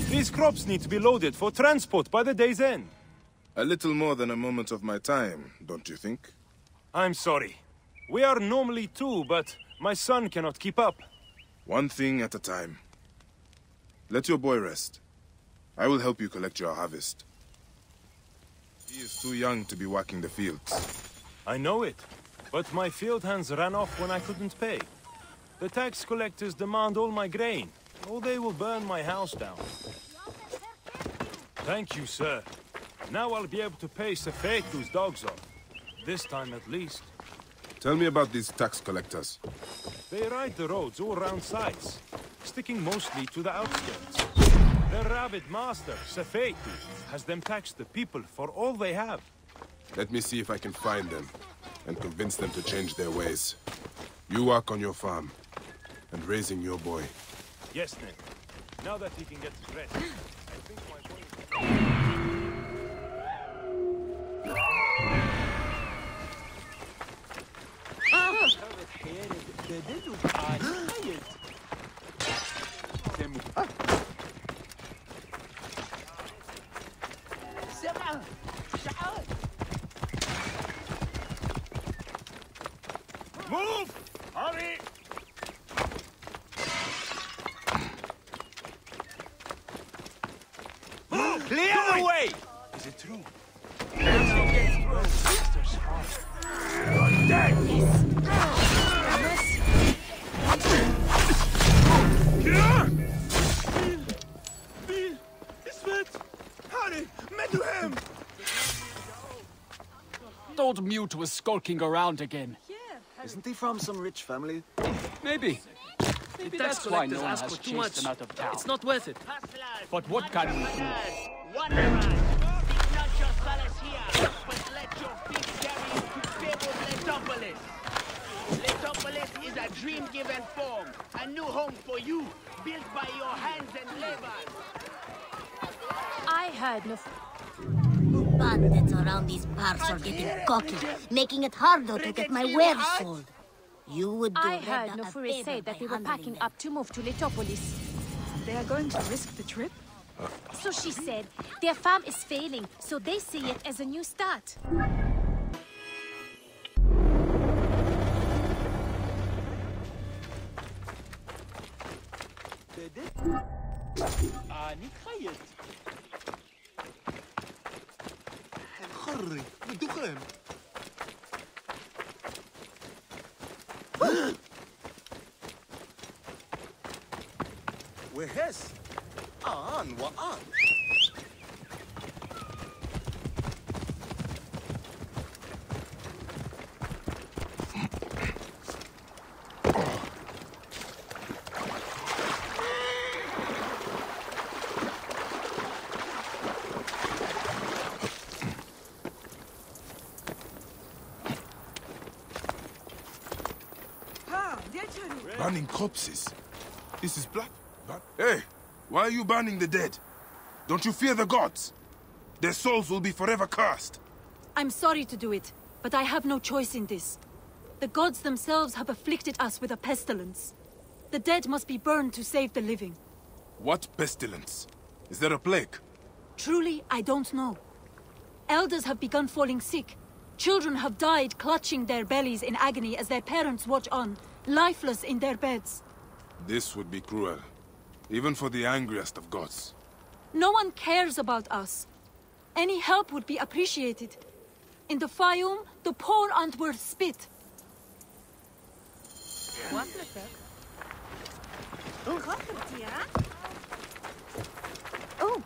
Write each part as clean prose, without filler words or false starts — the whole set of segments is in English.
These crops need to be loaded for transport by the day's end. A little more than a moment of my time, don't you think? I'm sorry. We are normally two, but my son cannot keep up. One thing at a time. Let your boy rest. I will help you collect your harvest. He is too young to be working the fields. I know it, but my field hands ran off when I couldn't pay. The tax collectors demand all my grain, or they will burn my house down. Thank you, sir. Now I'll be able to pay Sefetu's dogs off. This time at least. Tell me about these tax collectors. They ride the roads all around sites, sticking mostly to the outskirts. Their rabid master, Sefetu, has them tax the people for all they have. Let me see if I can find them, and convince them to change their ways. You work on your farm, and raising your boy. Yes, Ned. Now that he can get his rest, I think my boy... Move! Hurry! Clear the way! Is it true? Once you get through, Mr. Smart. You're dead! Bill! Ismet! Harry! Meduhem! Old Mute was skulking around again. Isn't he from some rich family? Maybe. Maybe that's why no one has chased him out of town. It's not worth it. But what can we do? Wonderman! Seek not your solace here, but let your feet carry you to fabled Letopolis. Letopolis is a dream-given form, a new home for you, built by your hands and labor. I heard no... Bandits around these parts are getting cocky, making it harder to get my wares sold. You would do I heard Nofuri say that they were packing up to move to Letopolis. They are going to risk the trip? So she said, their farm is failing, so they see it as a new start. خري بالدخان وهس وآن Burning corpses. This is blood. Hey, why are you burning the dead? Don't you fear the gods? Their souls will be forever cursed. I'm sorry to do it, but I have no choice in this. The gods themselves have afflicted us with a pestilence. The dead must be burned to save the living. What pestilence? Is there a plague? Truly, I don't know. Elders have begun falling sick. Children have died clutching their bellies in agony as their parents watch on, lifeless in their beds. This would be cruel, even for the angriest of gods. No one cares about us. Any help would be appreciated. In the Fayum, the poor aren't worth spit. Oh!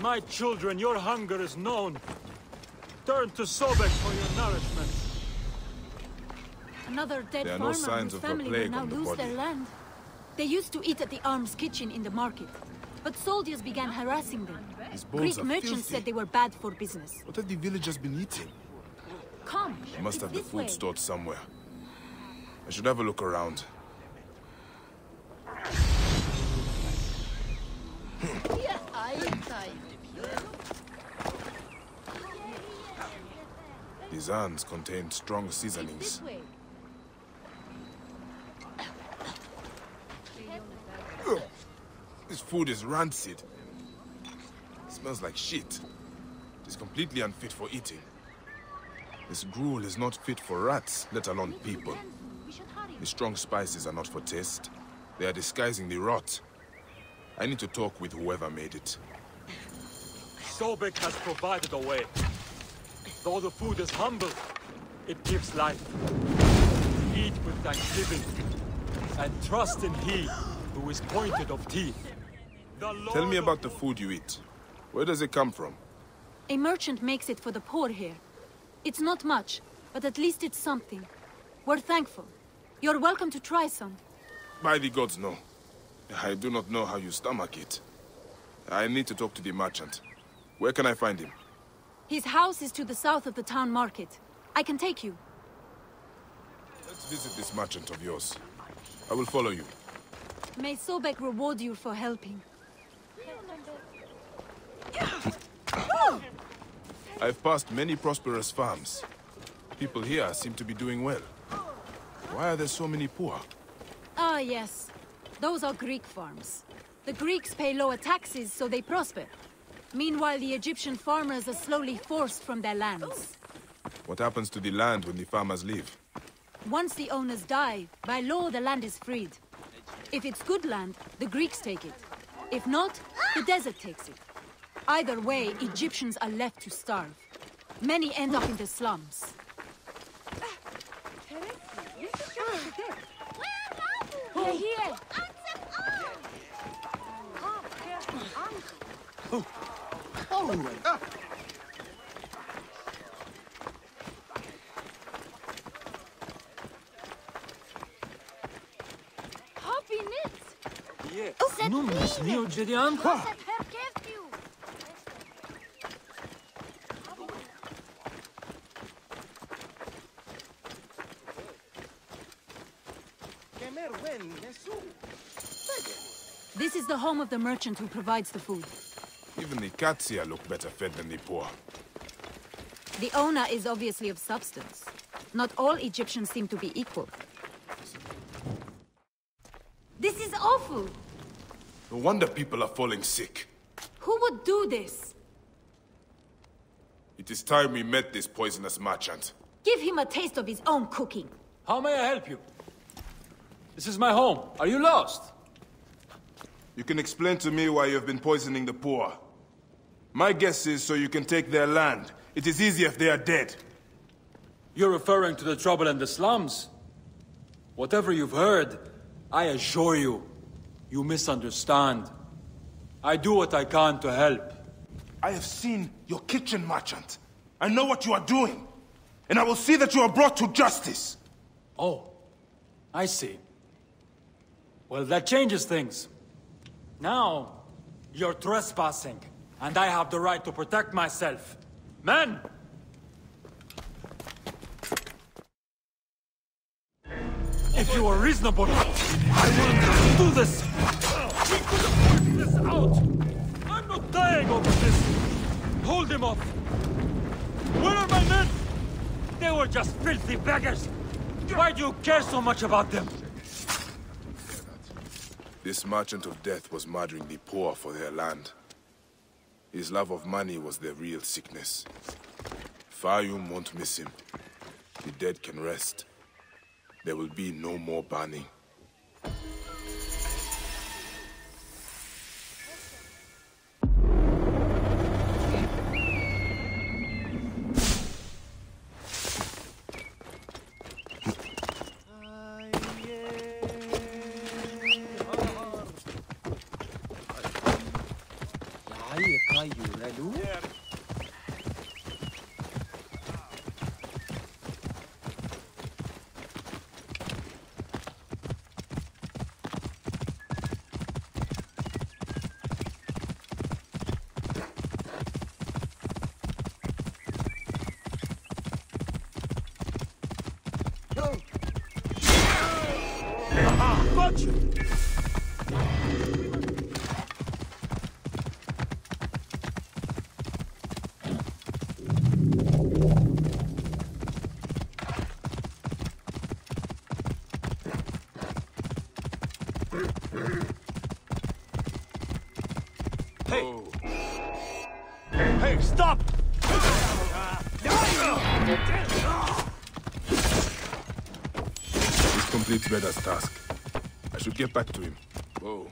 My children, your hunger is known. Turn to Sobek for your nourishment. Another dead There are no farmer signs whose of a family will plague now on the lose body. their land. They used to eat at the arms kitchen in the market, but soldiers began harassing them. These bowls Greek are merchants filthy. said they were bad for business. What have the villagers been eating? Come, They must it's have the this food way. stored somewhere. I should have a look around. These urns contain strong seasonings. This way. food is rancid. It smells like shit. It is completely unfit for eating. This gruel is not fit for rats, let alone people. The strong spices are not for taste. They are disguising the rot. I need to talk with whoever made it. Sobek has provided a way. Though the food is humble, it gives life. Eat with thanksgiving, and trust in He who is pointed of teeth. Tell me about the food you eat. Where does it come from? A merchant makes it for the poor here. It's not much, but at least it's something. We're thankful. You're welcome to try some. By the gods, no. I do not know how you stomach it. I need to talk to the merchant. Where can I find him? His house is to the south of the town market. I can take you. Let's visit this merchant of yours. I will follow you. May Sobek reward you for helping. I've passed many prosperous farms. People here seem to be doing well. Why are there so many poor? Ah, yes. Those are Greek farms. The Greeks pay lower taxes, so they prosper. Meanwhile, the Egyptian farmers are slowly forced from their lands. What happens to the land when the farmers leave? Once the owners die, by law the land is freed. If it's good land, the Greeks take it. If not, the desert takes it. Either way, Egyptians are left to starve. Many end up in the slums. They're here. Hop in it. Numis neo Gideanka. This is the home of the merchant who provides the food. Even the cats here look better fed than the poor. The owner is obviously of substance. Not all Egyptians seem to be equal. This is awful! No wonder people are falling sick. Who would do this? It is time we met this poisonous merchant. Give him a taste of his own cooking. How may I help you? This is my home. Are you lost? You can explain to me why you have been poisoning the poor. My guess is so you can take their land. It is easier if they are dead. You're referring to the trouble in the slums? Whatever you've heard, I assure you, you misunderstand. I do what I can to help. I have seen your kitchen, merchant. I know what you are doing. And I will see that you are brought to justice. Oh, I see. Well, that changes things. Now, you're trespassing, and I have the right to protect myself. Men! If you are reasonable, I will do this! We could have worked this out! I'm not dying over this! Hold him off! Where are my men? They were just filthy beggars! Why do you care so much about them? This merchant of death was murdering the poor for their land. His love of money was their real sickness. Fayum won't miss him. The dead can rest. There will be no more burning. Hey, stop! This completes Veda's task. I should get back to him. Whoa.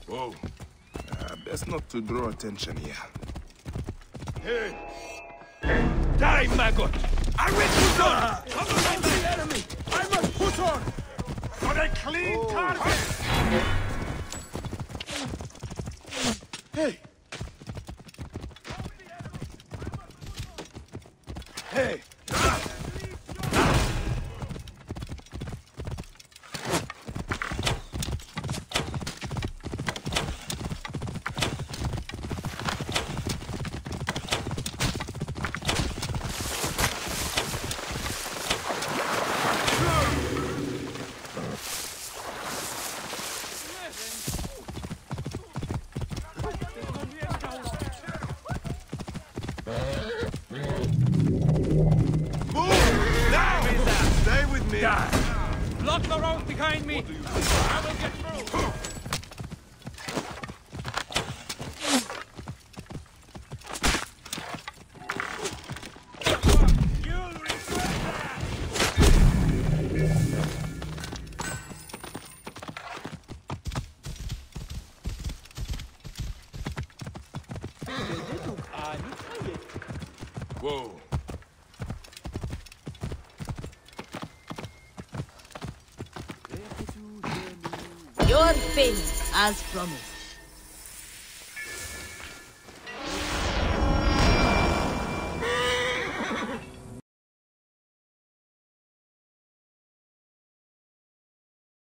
Whoa. Best not to draw attention here. Hey! Die, maggot! I will put on! Come on, the enemy! I must put on! For a clean target! Hey! Hey! Block the road behind me! I will get through! You'll regret that! Whoa. Your payment, as promised.